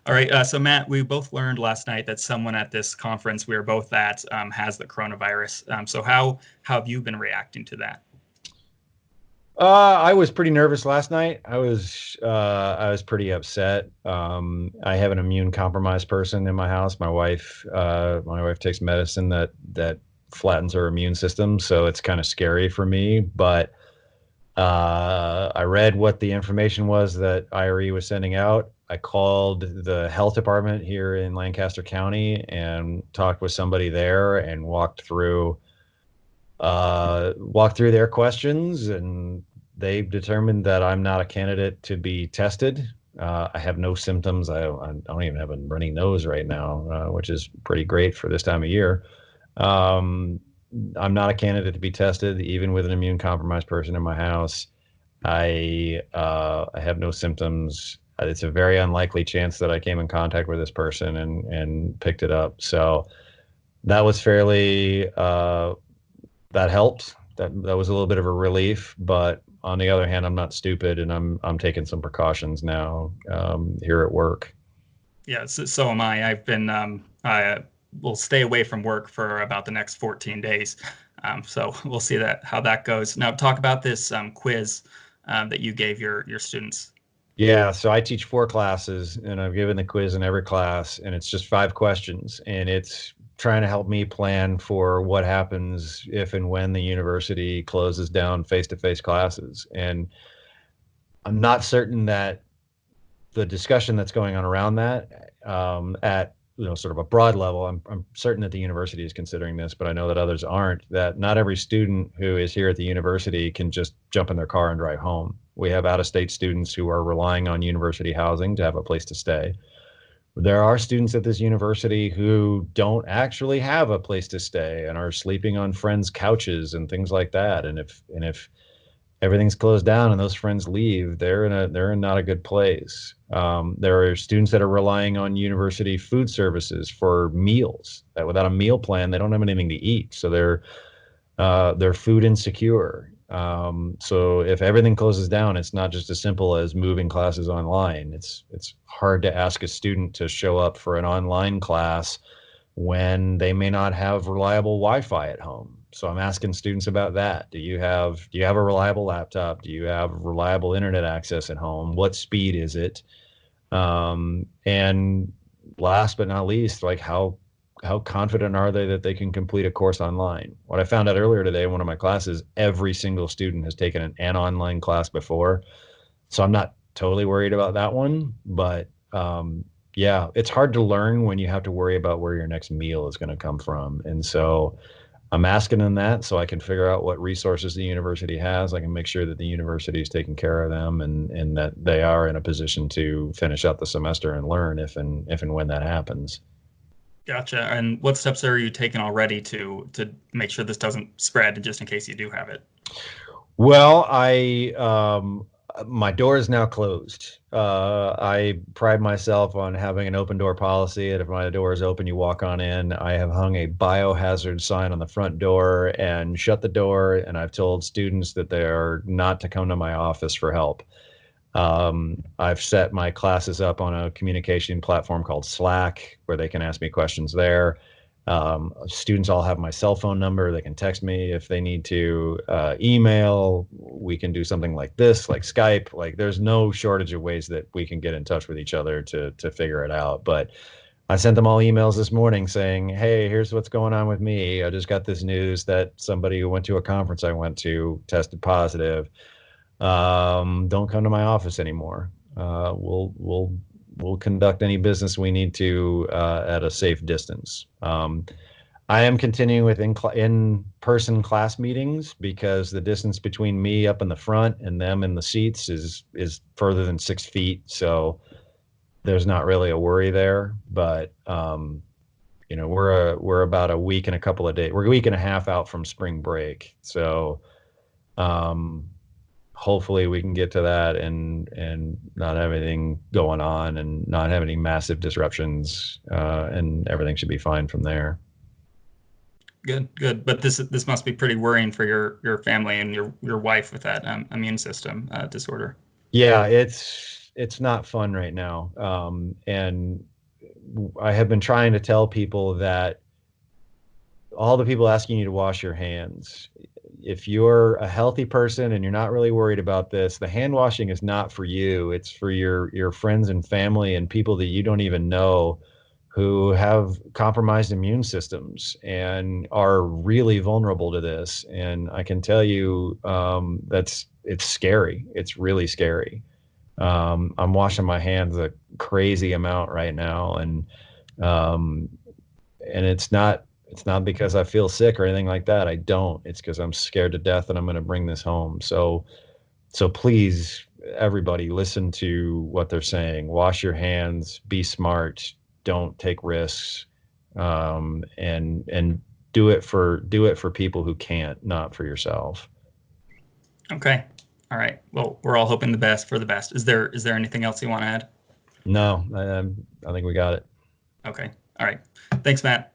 All right. So Matt, we both learned last night that someone at this conference we were both at has the coronavirus. So how have you been reacting to that? I was pretty nervous last night. I was pretty upset. I have an immune compromised person in my house. My wife takes medicine that flattens her immune system, so it's kind of scary for me. But I read what the information was that IRE was sending out. I called the health department here in Lancaster County and talked with somebody there and walked through their questions, and they determined that I'm not a candidate to be tested. I have no symptoms. I don't even have a runny nose right now, which is pretty great for this time of year. Um, I'm not a candidate to be tested, even with an immune compromised person in my house. I have no symptoms. It's a very unlikely chance that I came in contact with this person and picked it up. So that was fairly that helped. That was a little bit of a relief, but on the other hand, I'm not stupid, and I'm taking some precautions now here at work. Yeah, so am I. I will stay away from work for about the next 14 days. So we'll see how that goes. Now, talk about this quiz that you gave your students. Yeah, so I teach 4 classes, and I've given the quiz in every class, and it's just 5 questions, and it's trying to help me plan for what happens if and when the university closes down face-to-face classes. And I'm not certain that the discussion that's going on around that at sort of a broad level, I'm certain that the university is considering this, but I know that others aren't. That not every student who is here at the university can just jump in their car and drive home. We have out-of-state students who are relying on university housing to have a place to stay. There are students at this university who don't actually have a place to stay and are sleeping on friends' couches and things like that. And if everything's closed down and those friends leave, they're in not a good place. There are students that are relying on university food services for meals. That without a meal plan, they don't have anything to eat, so they're food insecure. So if everything closes down, it's not just as simple as moving classes online. It's hard to ask a student to show up for an online class when they may not have reliable Wi-Fi at home. So I'm asking students about that. Do you have a reliable laptop? Do you have reliable internet access at home? What speed is it? And last but not least, like how confident are they that they can complete a course online? What I found out earlier today in one of my classes, every single student has taken an online class before. So I'm not totally worried about that one, but yeah, it's hard to learn when you have to worry about where your next meal is going to come from. And so I'm asking them that so I can figure out what resources the university has. I can make sure that the university is taking care of them, and that they are in a position to finish out the semester and learn if and when that happens. Gotcha. And what steps are you taking already to make sure this doesn't spread, just in case you do have it? Well, my door is now closed. I pride myself on having an open door policy, and if my door is open, you walk on in. I have hung a biohazard sign on the front door and shut the door, and I've told students that they are not to come to my office for help. I've set my classes up on a communication platform called Slack, where they can ask me questions there. Students all have my cell phone number. They can text me if they need to. Email. We can do something like this, like Skype. Like there's no shortage of ways that we can get in touch with each other to figure it out. But I sent them all emails this morning saying, "Hey, here's what's going on with me. I just got this news that somebody who went to a conference I went to tested positive. Don't come to my office anymore. We'll conduct any business we need to at a safe distance." I am continuing with in-person class meetings because the distance between me up in the front and them in the seats is further than 6 feet. So there's not really a worry there. But we're about a week and a couple of days. We're a week and a half out from spring break. So um, hopefully we can get to that and not have anything going on and not have any massive disruptions, and everything should be fine from there. Good, good. But this must be pretty worrying for your family and your wife with that immune system disorder. Yeah, it's not fun right now. And I have been trying to tell people that all the people asking you to wash your hands, if you're a healthy person and you're not really worried about this, the hand washing is not for you. It's for your friends and family and people that you don't even know who have compromised immune systems and are really vulnerable to this. And I can tell you it's scary. It's really scary. I'm washing my hands a crazy amount right now, um, and it's not because I feel sick or anything like that. I don't. It's because I'm scared to death and I'm going to bring this home. So please, everybody, listen to what they're saying. Wash your hands. Be smart. Don't take risks. And do it for people who can't, not for yourself. Okay. All right. Well, we're all hoping the best for the best. Is there anything else you want to add? No, I think we got it. Okay. All right. Thanks, Matt.